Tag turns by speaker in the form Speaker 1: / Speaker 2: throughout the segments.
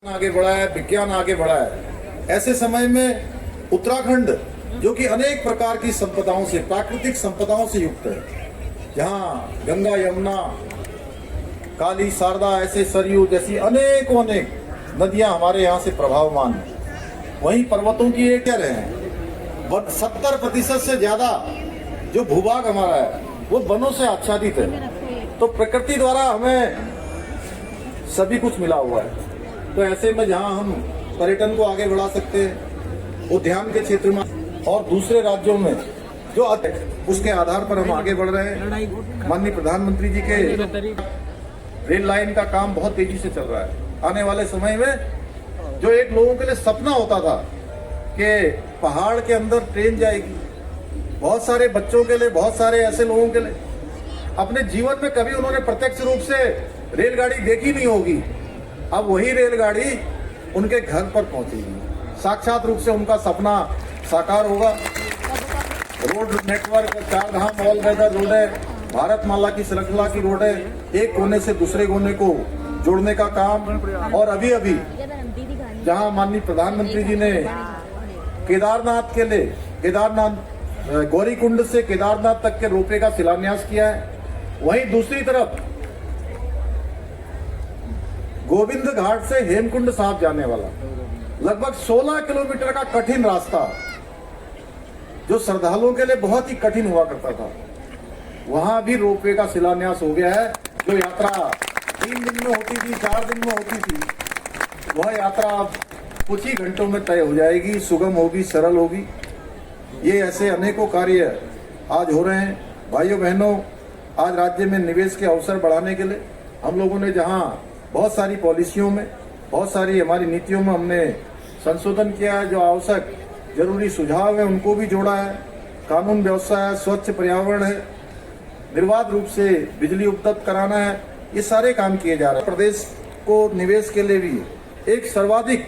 Speaker 1: आगे बढ़ा है, विज्ञान आगे बढ़ा है। ऐसे समय में उत्तराखंड जो कि अनेक प्रकार की संपदाओं से, प्राकृतिक संपदाओं से युक्त है, जहाँ गंगा, यमुना, काली, शारदा, ऐसे सरयू जैसी अनेकों अनेक नदियां हमारे यहाँ से प्रभावमान हैं। वहीं पर्वतों की एक कह रहे हैं 70% से ज्यादा जो भूभाग हमारा है वो वनों से आच्छादित है। तो प्रकृति द्वारा हमें सभी कुछ मिला हुआ है। तो ऐसे में जहां हम पर्यटन को आगे बढ़ा सकते हैं, उद्यान के क्षेत्र में और दूसरे राज्यों में जो उसके आधार पर हम आगे बढ़ रहे हैं। माननीय प्रधानमंत्री जी के रेल लाइन का काम बहुत तेजी से चल रहा है। आने वाले समय में जो एक लोगों के लिए सपना होता था कि पहाड़ के अंदर ट्रेन जाएगी, बहुत सारे बच्चों के लिए, बहुत सारे ऐसे लोगों के लिए अपने जीवन में कभी उन्होंने प्रत्यक्ष रूप से रेलगाड़ी देखी नहीं होगी, अब वही रेलगाड़ी उनके घर पर पहुंचेगी। साक्षात रूप से उनका सपना साकार होगा। रोड नेटवर्क, चार धाम ऑल वेदर रोड है, भारत माला की श्रृंखला की रोड है, एक कोने से दूसरे कोने को जोड़ने का काम। और अभी अभी जहां माननीय प्रधानमंत्री जी ने केदारनाथ के लिए, केदारनाथ गौरीकुंड से केदारनाथ तक के रोपवे का शिलान्यास किया है, वहीं दूसरी तरफ गोविंद घाट से हेमकुंड साहब जाने वाला लगभग 16 किलोमीटर का कठिन रास्ता जो श्रद्धालुओं के लिए बहुत ही कठिन हुआ करता था, वहां भी रोपवे का शिलान्यास हो गया है। जो यात्रा 3 दिन में होती थी, 4 दिन में होती थी, वह यात्रा अब कुछ ही घंटों में तय हो जाएगी, सुगम होगी, सरल होगी। ये ऐसे अनेकों कार्य आज हो रहे हैं। भाइयों बहनों, आज राज्य में निवेश के अवसर बढ़ाने के लिए हम लोगों ने जहां बहुत सारी पॉलिसियों में, बहुत सारी हमारी नीतियों में हमने संशोधन किया है, जो आवश्यक जरूरी सुझाव है उनको भी जोड़ा है। कानून व्यवस्था है, स्वच्छ पर्यावरण है, निर्बाध रूप से बिजली उपलब्ध कराना है, ये सारे काम किए जा रहे हैं। प्रदेश को निवेश के लिए भी एक सर्वाधिक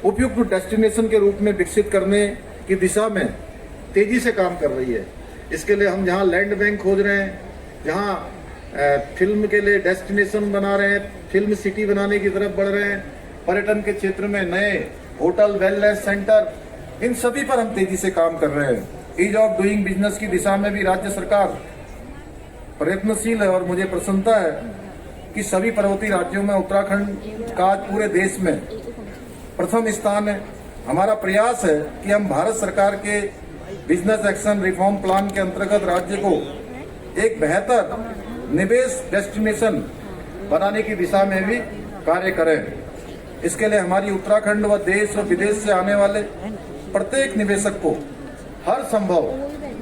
Speaker 1: उपयुक्त डेस्टिनेशन के रूप में विकसित करने की दिशा में तेजी से काम कर रही है। इसके लिए हम जहाँ लैंड बैंक खोज रहे हैं, जहाँ फिल्म के लिए डेस्टिनेशन बना रहे हैं, फिल्म सिटी बनाने की तरफ बढ़ रहे हैं, पर्यटन के क्षेत्र में नए होटल, वेलनेस सेंटर, इन सभी पर हम तेजी से काम कर रहे हैं। ईज ऑफ डूइंग बिजनेस की दिशा में भी राज्य सरकार प्रयत्नशील है और मुझे प्रसन्नता है कि सभी पर्वतीय राज्यों में उत्तराखंड का आज पूरे देश में प्रथम स्थान है। हमारा प्रयास है कि हम भारत सरकार के बिजनेस एक्शन रिफॉर्म प्लान के अंतर्गत राज्य को एक बेहतर निवेश डेस्टिनेशन बनाने की दिशा में भी कार्य करें। इसके लिए हमारी उत्तराखंड व देश व विदेश से आने वाले प्रत्येक निवेशक को हर संभव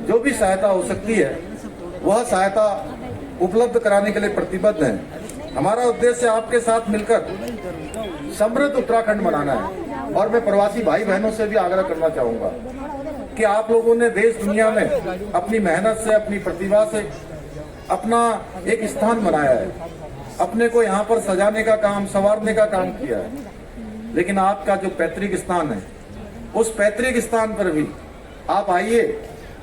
Speaker 1: जो भी सहायता हो सकती है वह सहायता उपलब्ध कराने के लिए प्रतिबद्ध है। हमारा उद्देश्य आपके साथ मिलकर समृद्ध उत्तराखंड बनाना है। और मैं प्रवासी भाई बहनों से भी आग्रह करना चाहूंगा कि आप लोगों ने देश दुनिया में अपनी मेहनत से, अपनी प्रतिभा से अपना एक स्थान बनाया है, अपने को यहाँ पर सजाने का काम, संवारने का काम किया है। लेकिन आपका जो पैतृक स्थान है, उस पैतृक स्थान पर भी आप आइए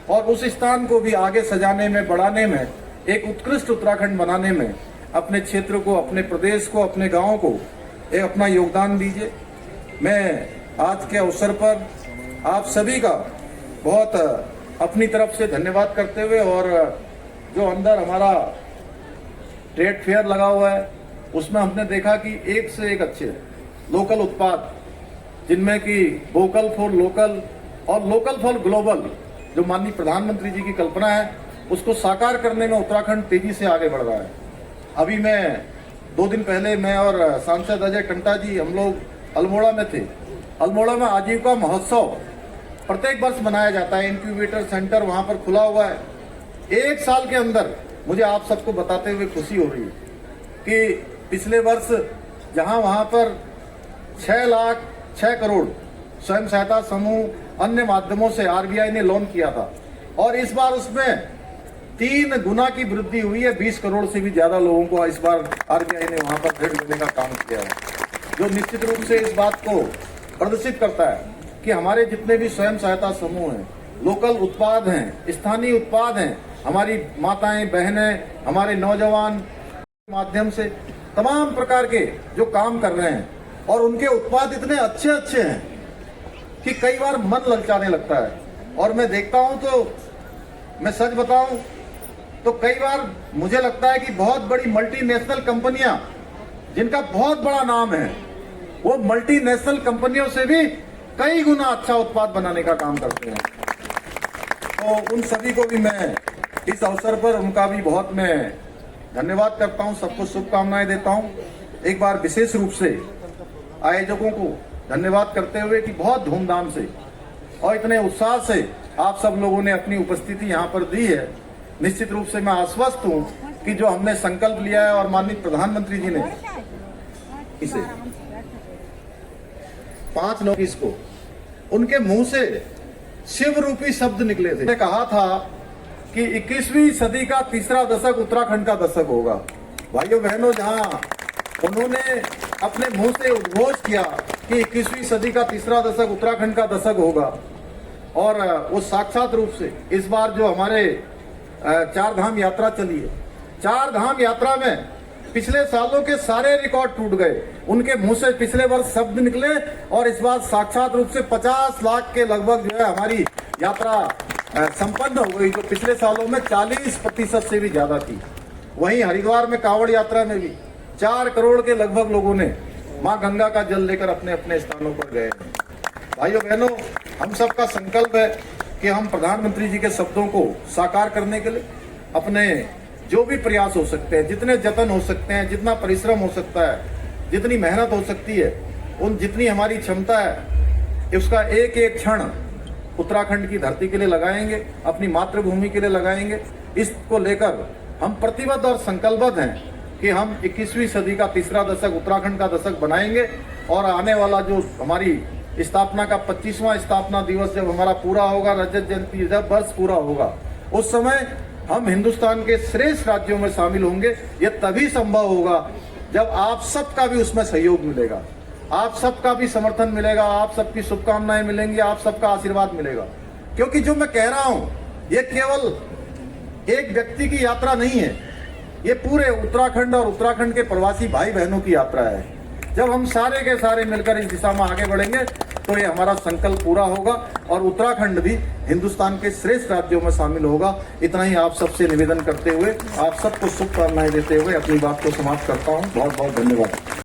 Speaker 1: और उस स्थान को भी आगे सजाने में, बढ़ाने में, एक उत्कृष्ट उत्तराखंड बनाने में अपने क्षेत्र को, अपने प्रदेश को, अपने गांव को एक अपना योगदान दीजिए। मैं आज के अवसर पर आप सभी का बहुत अपनी तरफ से धन्यवाद करते हुए, और जो अंदर हमारा ट्रेड फेयर लगा हुआ है उसमें हमने देखा कि एक से एक अच्छे लोकल उत्पाद, जिनमें कि वोकल फॉर लोकल और लोकल फॉर ग्लोबल, जो माननीय प्रधानमंत्री जी की कल्पना है, उसको साकार करने में उत्तराखंड तेजी से आगे बढ़ रहा है। अभी मैं 2 दिन पहले मैं और सांसद अजय टंटा जी, हम लोग अल्मोड़ा में थे। अल्मोड़ा में आजीविका महोत्सव प्रत्येक वर्ष मनाया जाता है। इंक्यूबेटर सेंटर वहां पर खुला हुआ है। 1 साल के अंदर मुझे आप सबको बताते हुए खुशी हो रही है कि पिछले वर्ष जहां वहां पर 6 करोड़ स्वयं सहायता समूह अन्य माध्यमों से आरबीआई ने लोन किया था, और इस बार उसमें 3 गुना की वृद्धि हुई है। 20 करोड़ से भी ज्यादा लोगों को इस बार आरबीआई ने वहां पर ऋण देने का काम किया है, जो निश्चित रूप से इस बात को प्रदर्शित करता है कि हमारे जितने भी स्वयं सहायता समूह हैं, लोकल उत्पाद हैं, स्थानीय उत्पाद हैं, हमारी माताएं, बहनें, हमारे नौजवान माध्यम से तमाम प्रकार के जो काम कर रहे हैं, और उनके उत्पाद इतने अच्छे अच्छे हैं कि कई बार मन ललचाने लगता है। और मैं देखता हूं तो मैं सच बताऊं तो कई बार मुझे लगता है कि बहुत बड़ी मल्टीनेशनल कंपनियां जिनका बहुत बड़ा नाम है, वो मल्टीनेशनल कंपनियों से भी कई गुना अच्छा उत्पाद बनाने का काम करते हैं। तो उन सभी को भी मैं इस अवसर पर उनका भी बहुत मैं धन्यवाद करता हूं, सबको शुभकामनाएं देता हूं। एक बार विशेष रूप से आयोजकों को धन्यवाद करते हुए कि बहुत धूमधाम से और इतने उत्साह से आप सब लोगों ने अपनी उपस्थिति यहाँ पर दी है। निश्चित रूप से मैं आश्वस्त हूँ कि जो हमने संकल्प लिया है और माननीय प्रधानमंत्री जी ने इसे 5 नोटिस को उनके मुंह से शिव रूपी शब्द निकले थे। कहा था कि 21वीं सदी का तीसरा दशक उत्तराखंड का दशक होगा। भाइयों बहनों, जहां उन्होंने अपने मुंह से उद्घोष किया कि 21वीं सदी का तीसरा दशक उत्तराखंड का दशक होगा, और वो साक्षात रूप से इस बार जो हमारे 4 धाम यात्रा चली है, 4 धाम यात्रा में पिछले सालों के सारे रिकॉर्ड टूट गए। उनके मुंह से पिछले वर्ष शब्द निकले और इस बार साक्षात रूप से 50 लाख के लगभग जो है हमारी यात्रा संपन्न हो गई, जो पिछले सालों में 40% से भी ज्यादा थी। वहीं हरिद्वार में कांवड़ यात्रा में भी 4 करोड़ के लगभग लोगों ने मां गंगा का जल लेकर अपने अपने स्थानों पर गए। भाइयों बहनों, हम सबका संकल्प है कि हम प्रधानमंत्री जी के शब्दों को साकार करने के लिए अपने जो भी प्रयास हो सकते हैं, जितने जतन हो सकते हैं, जितना परिश्रम हो सकता है, जितनी मेहनत हो सकती है, उन जितनी हमारी क्षमता है, उसका एक एक क्षण उत्तराखंड की धरती के लिए लगाएंगे, अपनी मातृभूमि के लिए लगाएंगे। इसको लेकर हम प्रतिबद्ध और संकल्पबद्ध हैं कि हम 21वीं सदी का तीसरा दशक उत्तराखंड का दशक बनाएंगे। और आने वाला जो हमारी स्थापना का 25वां स्थापना दिवस जब हमारा पूरा होगा, रजत जयंती जब वर्ष पूरा होगा, उस समय हम हिंदुस्तान के श्रेष्ठ राज्यों में शामिल होंगे। यह तभी संभव होगा जब आप सबका भी उसमें सहयोग मिलेगा, आप सबका भी समर्थन मिलेगा, आप सबकी शुभकामनाएं मिलेंगी, आप सबका आशीर्वाद मिलेगा। क्योंकि जो मैं कह रहा हूं, ये केवल एक व्यक्ति की यात्रा नहीं है, ये पूरे उत्तराखंड और उत्तराखंड के प्रवासी भाई बहनों की यात्रा है। जब हम सारे के सारे मिलकर इस दिशा में आगे बढ़ेंगे तो ये हमारा संकल्प पूरा होगा और उत्तराखंड भी हिंदुस्तान के श्रेष्ठ राज्यों में शामिल होगा। इतना ही आप सबसे निवेदन करते हुए, आप सबको शुभकामनाएं देते हुए अपनी बात को समाप्त करता हूं। बहुत बहुत धन्यवाद।